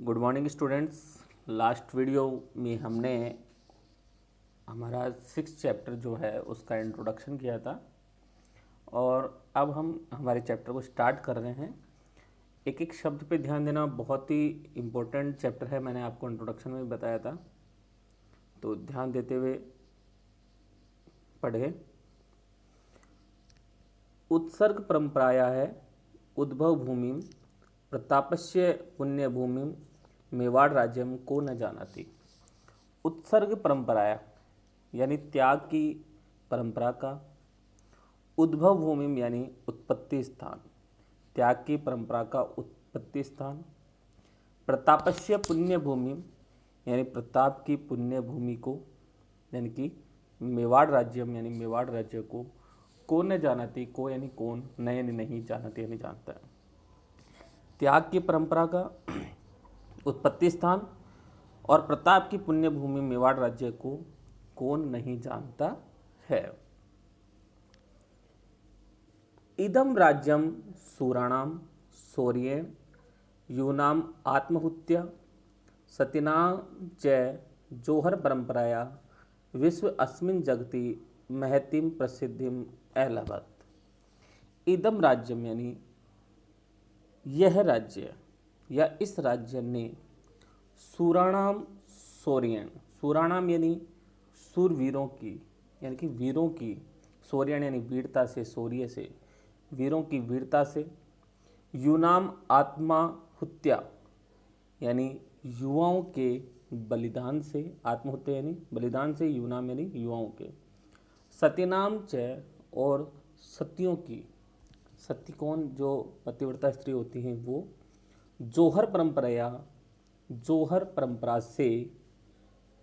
Good morning students. Last video में हमने हमारा 6th चैप्टर जो है उसका इंट्रोडक्शन किया था और अब हम हमारे चैप्टर को स्टार्ट कर रहे हैं। एक एक शब्द पे ध्यान देना बहुत ही इम्पोर्टेंट चैप्टर है, मैंने आपको इंट्रोडक्शन में भी बताया था, तो ध्यान देते हुए पढ़े। उत्सर्ग परंपराया है उद्भव भूमि प्रतापस्य पुण्य भूमि मेवाड़ राज्यम को न जानाति। उत्सर्ग परंपराया यानी त्याग की परंपरा का, उद्भव भूमि यानी उत्पत्ति स्थान, त्याग की परंपरा का उत्पत्ति स्थान, प्रतापस्य पुण्य भूमि यानी प्रताप की पुण्य भूमि को, यानी कि मेवाड़ राज्यम यानी मेवाड़ राज्य को, कौन न जानाती, को यानी कौन, न यानी नहीं, जानाती यानी जानता है। त्याग की परंपरा का उत्पत्ति स्थान और प्रताप की पुण्य भूमि मेवाड़ राज्य को कौन नहीं जानता है। इदम राज्यम सूराणाम शौर्येण यूनाम आत्महुत्या सतिना च जोहर परंपराया विश्व अस्मिन् जगति महतीम प्रसिद्धिम अलभत। इदम राज्यम यानी यह राज्य या इस राज्य ने सूराणाम शौर्येण, सूराणाम यानी सूरवीरों की, यानी कि वीरों की, शौर्येण यानी वीरता से, शौर्य से, वीरों की वीरता से, यूनाम आत्मा हुत्या यानी युवाओं के बलिदान से, आत्महत्या यानी बलिदान से, यूनाम यानी युवाओं के, सत्यनाम च और सतियों की, सत्य कौन, जो पतिव्रता स्त्री होती हैं वो, जोहर परंपराया, जोहर परंपरा से,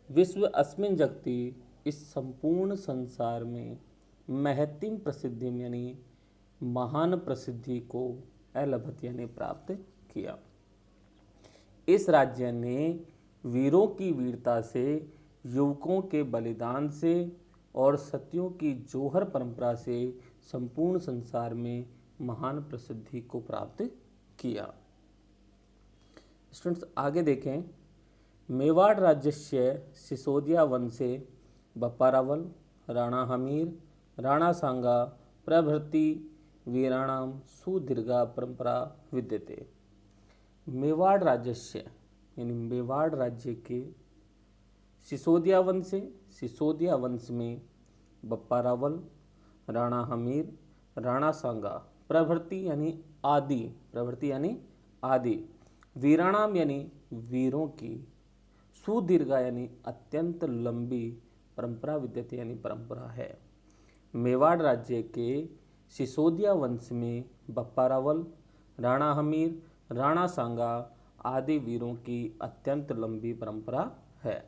विश्व अस्मिन जगति इस संपूर्ण संसार में, महतिम प्रसिद्धि यानी महान प्रसिद्धि को, अलभत यानी प्राप्त किया। इस राज्य ने वीरों की वीरता से, युवकों के बलिदान से और सतियों की जोहर परंपरा से संपूर्ण संसार में महान प्रसिद्धि को प्राप्त किया। स्टूडेंट्स आगे देखें। मेवाड़ राज्यस्य सिसोदिया वंशे बप्पारावल, राणा हमीर, राणा सांगा प्रभृति वीराणाम सुदीर्घा परंपरा विद्यते। मेवाड़ राज्यस्य यानी मेवाड़ राज्य के सिसोदिया वंश से, सिसोदिया वंश में बप्पारावल, राणा हमीर, राणा सांगा प्रभृति यानी आदि, प्रभृति यानी आदि, वीराणाम यानी वीरों की, सुदीर्घा यानी अत्यंत लंबी परंपरा विद्यते यानी परंपरा है। मेवाड़ राज्य के सिसोदिया वंश में बप्पारावल, राणा हमीर, राणा सांगा आदि वीरों की अत्यंत लंबी परंपरा है।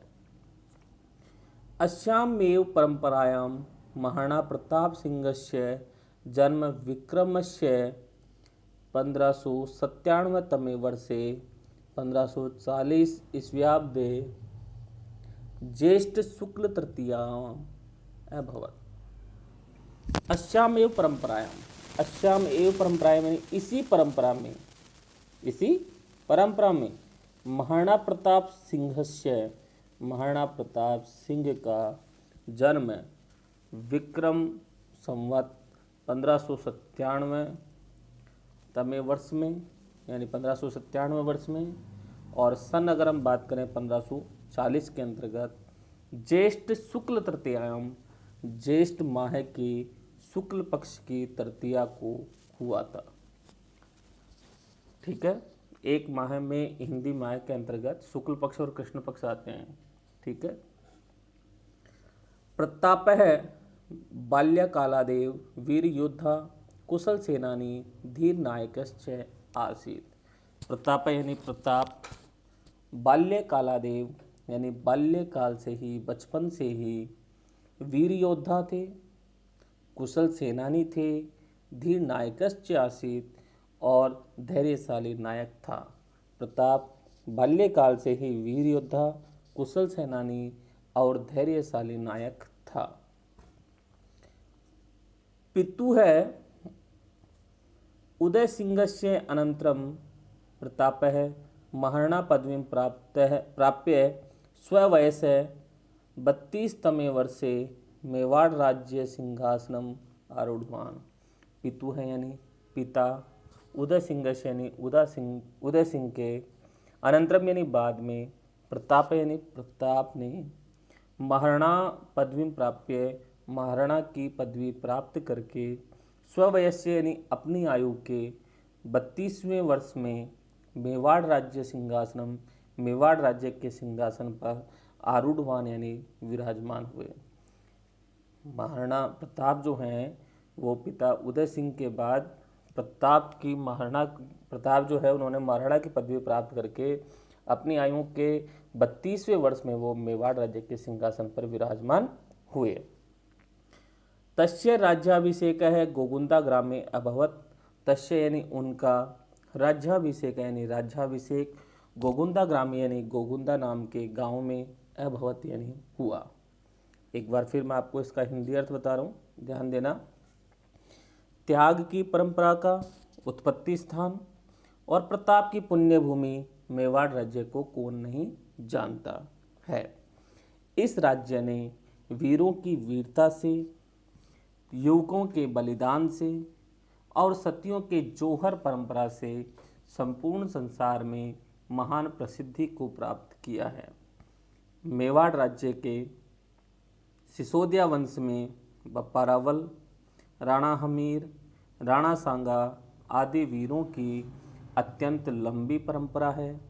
अस्यामेव परंपरायां महाराणा प्रताप सिंहस्य जन्म विक्रमस्य 1597 वर्षे 1540 ईस्व्याब्दे ज्येष्ठ शुक्ल तृतीयाम् अभवत्। अस्यामेव परंपरायां, अस्याम एव परंपरायां यानी इसी परंपरा में, इसी परंपरा में महाराणा प्रताप सिंहस्य, महाराणा प्रताप सिंह का जन्म विक्रम संवत 1597 वर्ष में, यानी 1597 वर्ष में, और सन अगर हम बात करें 1540 के अंतर्गत ज्येष्ठ शुक्ल तृतीयाम, ज्येष्ठ माह की शुक्ल पक्ष की तृतीया को हुआ था। ठीक है, एक माह में, हिंदी माह के अंतर्गत शुक्ल पक्ष और कृष्ण पक्ष आते हैं। ठीक है। प्रताप है बाल्यकालादेव वीर योद्धा कुशल सेनानी धीर नायकश्च आसीत। प्रताप यानी प्रताप, बाल्यकालादेव यानी बाल्यकाल से ही, बचपन से ही वीर योद्धा थे, कुशल सेनानी थे, धीर नायकश्च आसीत और धैर्यशाली नायक था। प्रताप बाल्यकाल से ही वीर योद्धा, कुशल सेनानी और धैर्यशाली नायक था। पितु है उदय सिंहस्य अनंतरम प्रतापः महाराणा पदवीं प्राप्य स्ववयसः 32तमे वर्षे मेवाड़ राज्य सिंहासनम आरूढ़वान्। पितु है यानी पिता उदय सिंह यानी उदय सिंह के अनंतरम यानी बाद में प्रताप यानी प्रताप ने महाराणा पदवी प्राप्य महाराणा की पदवी प्राप्त करके स्ववयस्य यानी अपनी आयु के 32वें वर्ष में मेवाड़ राज्य के सिंहासन पर आरूढ़वान यानी विराजमान हुए। महाराणा प्रताप जो हैं वो पिता उदय सिंह के बाद महाराणा प्रताप जो है उन्होंने महाराणा की पदवी प्राप्त करके अपनी आयु के 32वें वर्ष में वो मेवाड़ राज्य के सिंहासन पर विराजमान हुए। तस्य राज्याभिषेकः गोगुंदा ग्रामे अभवत्। तस्य यानी उनका राज्याभिषेक यानी राज्याभिषेक गोगुंदा ग्राम यानी गोगुंदा नाम के गांव में अभवत यानी हुआ। एक बार फिर मैं आपको इसका हिंदी अर्थ बता रहा हूँ, ध्यान देना। त्याग की परंपरा का उत्पत्ति स्थान और प्रताप की पुण्य भूमि मेवाड़ राज्य को कौन नहीं जानता है। इस राज्य ने वीरों की वीरता से, युवकों के बलिदान से और सतियों के जौहर परंपरा से संपूर्ण संसार में महान प्रसिद्धि को प्राप्त किया है। मेवाड़ राज्य के सिसोदिया वंश में बप्पा रावल, राणा हमीर, राणा सांगा आदि वीरों की अत्यंत लंबी परंपरा है।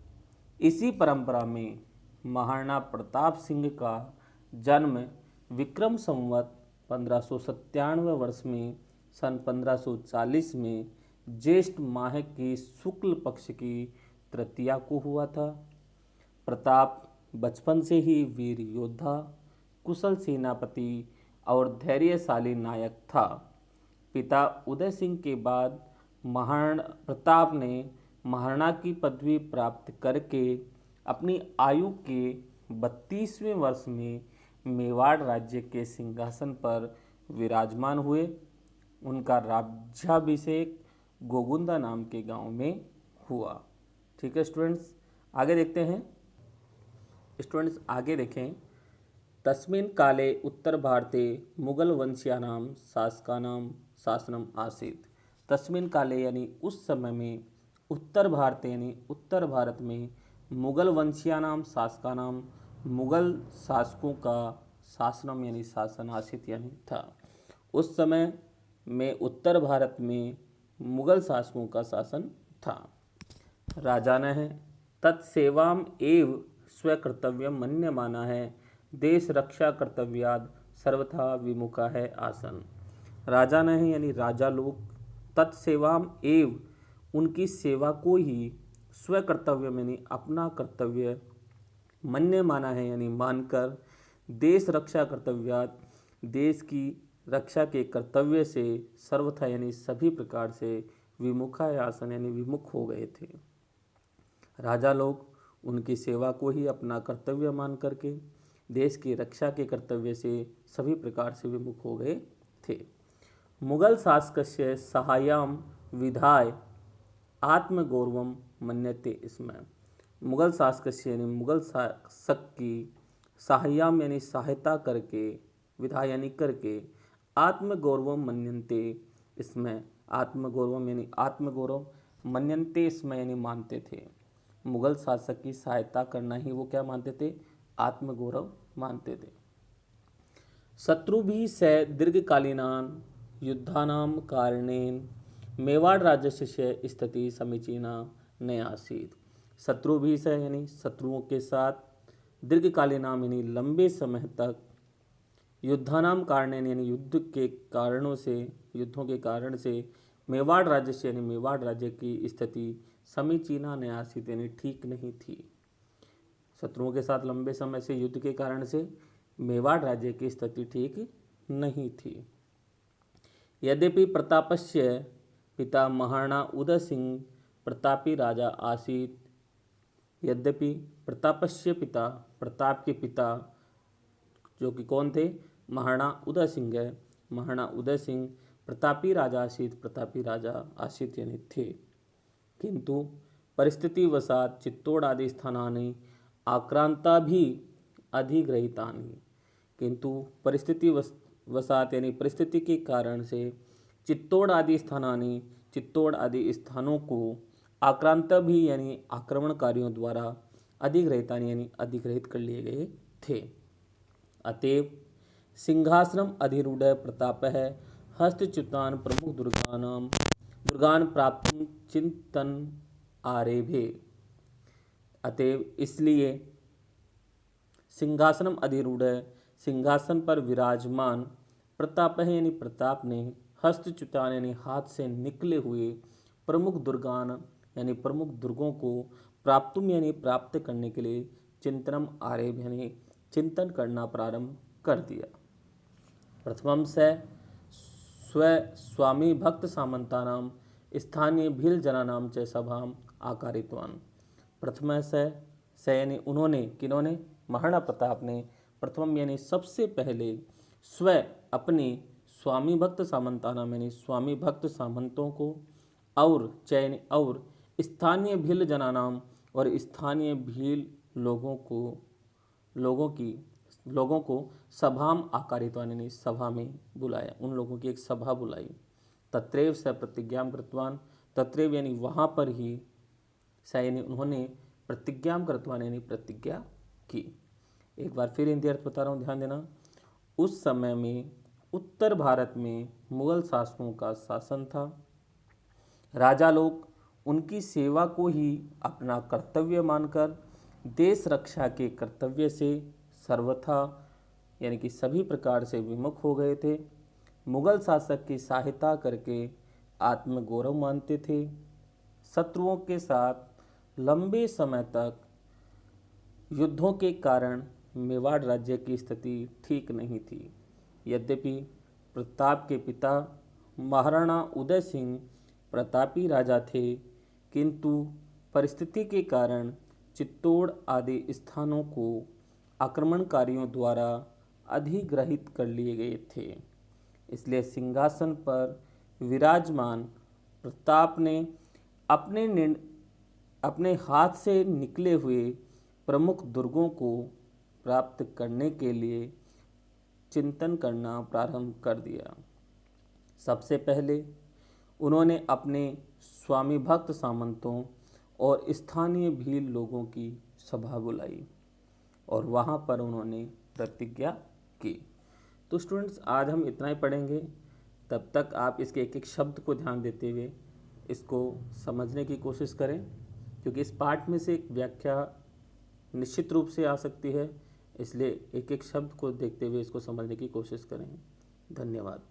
इसी परंपरा में महाराणा प्रताप सिंह का जन्म विक्रम संवत 1597 वर्ष में सन 1540 में ज्येष्ठ माह की शुक्ल पक्ष की तृतीया को हुआ था। प्रताप बचपन से ही वीर योद्धा, कुशल सेनापति और धैर्यशाली नायक था। पिता उदय सिंह के बाद महाराणा प्रताप ने महाराणा की पदवी प्राप्त करके अपनी आयु के 32वें वर्ष में मेवाड़ राज्य के सिंहासन पर विराजमान हुए। उनका राज्याभिषेक गोगुंदा नाम के गांव में हुआ। ठीक है स्टूडेंट्स, आगे देखते हैं। स्टूडेंट्स आगे देखें। तस्मिन् काले उत्तर भारते मुगल वंशीयानां शासकानां शासनम आसीत्। तस्मिन् काले यानी उस समय में, उत्तर भारत यानी उत्तर भारत में, मुगल वंशीयानां शासकानां मुगल शासकों का शासनम यानी शासन आसीत् यानी था। उस समय में उत्तर भारत में मुगल शासकों का शासन था। राजान है तत्सेवाम एव स्वकर्तव्यम मन्यमाना है, देश रक्षा कर्तव्याद सर्वथा विमुखा है आसन। राजा नहीं यानी राजा लोग, तत्सेवाम एव उनकी सेवा को ही, स्वकर्तव्य यानी अपना कर्तव्य, मन्य माना है यानी मानकर, देश रक्षा कर्तव्याद देश की रक्षा के कर्तव्य से, सर्वथा यानी सभी प्रकार से, विमुखा है आसन यानी विमुख हो गए थे। राजा लोग उनकी सेवा को ही अपना कर्तव्य मान करके देश की रक्षा के कर्तव्य से सभी प्रकार से विमुख हो गए थे। मुगल शासकस्य सहाय्यम विधाय आत्मगौरवम मन्यते स्म। मुगल शासकस्य यानी मुगल शासक की सहाय्यम यानी सहायता करके, विधाय यानी करके, आत्मगौरवम मन्यन्ते स्म, आत्मगौरवम यानी आत्मगौरव, मन्यन्ते स्म यानी मानते थे। मुगल शासक की सहायता करना ही वो क्या मानते थे, आत्मगौरव मानते थे। शत्रुभिः सह दीर्घकालीनान् युद्धानां कारणेन मेवाड़ राज्यस्य स्थिति समीचीना न आसीत्। शत्रुभिः सह यानी शत्रुओं के साथ, दीर्घकालीनाम यानी लंबे समय तक, युद्धानाम कारणेन यानी युद्धों के कारण से, मेवाड़ राज्य से यानी मेवाड़ राज्य की स्थिति समीचीना न आसीत् यानी ठीक नहीं थी। शत्रुओं के साथ लंबे समय से युद्ध के कारण से मेवाड़ राज्य की स्थिति ठीक नहीं थी। यद्यपि प्रतापस्य पिता महाराणा उदय सिंह प्रतापी राजा आसीत्, यद्यपि प्रतापस्य पिता, प्रताप के पिता जो कि कौन थे, महाराणा उदय सिंह है, महाराणा उदय सिंह प्रतापी राजा आसीत्, प्रतापी राजा आसीत् यानी थे, किंतु परिस्थितिवशात् चित्तोडादि स्थानानि आक्रांताभि अधिग्रहितानि। किंतु वशात यानी परिस्थिति के कारण से चित्तौड़ आदि स्थानानि चित्तौड़ आदि स्थानों को आक्रांत भी यानी आक्रमणकारियों द्वारा अधिग्रहितानि यानी अधिग्रहित कर लिए गए थे। अतएव सिंहासनम अधिरूढ़ प्रताप है हस्तच्युतान प्रमुख दुर्गान प्राप्त चिंतन आरेभे। अतएव इसलिए सिंहासनम अधिरूढ़ सिंहासन पर विराजमान प्रताप है यानी प्रताप ने हस्तच्युतान यानी हाथ से निकले हुए प्रमुख दुर्गान यानी प्रमुख दुर्गों को प्राप्तुम यानी प्राप्त करने के लिए चिंतनम आरेभ यानी चिंतन करना प्रारंभ कर दिया। प्रथमम से स्वामी भक्त सामंतानाम स्थानीय भील जनानाम च सभाम आकारितवान। प्रथम से यानी उन्होंने किन्होंने महाराणा प्रताप ने प्रथम यानी सबसे पहले अपने स्वामी भक्त सामंतानाम यानी स्वामी भक्त सामंतों को और चयन और स्थानीय भील जनानाम और स्थानीय भील लोगों को सभाम आकारितवान यानी सभा में बुलाया। उन लोगों की एक सभा बुलाई। तत्रैव स प्रतिज्ञाम कृतवान तत्रैव यानी वहाँ पर ही यानी उन्होंने प्रतिज्ञाम कृतवान यानी प्रतिज्ञा की। एक बार फिर हिंदी अर्थ बता रहा हूँ, ध्यान देना। उस समय में उत्तर भारत में मुगल शासकों का शासन था। राजा लोग उनकी सेवा को ही अपना कर्तव्य मानकर देश रक्षा के कर्तव्य से सर्वथा यानी कि सभी प्रकार से विमुख हो गए थे। मुगल शासक की सहायता करके आत्मगौरव मानते थे। शत्रुओं के साथ लंबे समय तक युद्धों के कारण मेवाड़ राज्य की स्थिति ठीक नहीं थी। यद्यपि प्रताप के पिता महाराणा उदय सिंह प्रतापी राजा थे, किंतु परिस्थिति के कारण चित्तौड़ आदि स्थानों को आक्रमणकारियों द्वारा अधिग्रहित कर लिए गए थे। इसलिए सिंहासन पर विराजमान प्रताप ने अपने हाथ से निकले हुए प्रमुख दुर्गों को प्राप्त करने के लिए चिंतन करना प्रारंभ कर दिया। सबसे पहले उन्होंने अपने स्वामी भक्त सामंतों और स्थानीय भील लोगों की सभा बुलाई और वहाँ पर उन्होंने प्रतिज्ञा की। तो स्टूडेंट्स, आज हम इतना ही पढ़ेंगे। तब तक आप इसके एक एक शब्द को ध्यान देते हुए इसको समझने की कोशिश करें, क्योंकि इस पाठ में से एक व्याख्या निश्चित रूप से आ सकती है। इसलिए एक एक शब्द को देखते हुए इसको समझने की कोशिश करें। धन्यवाद।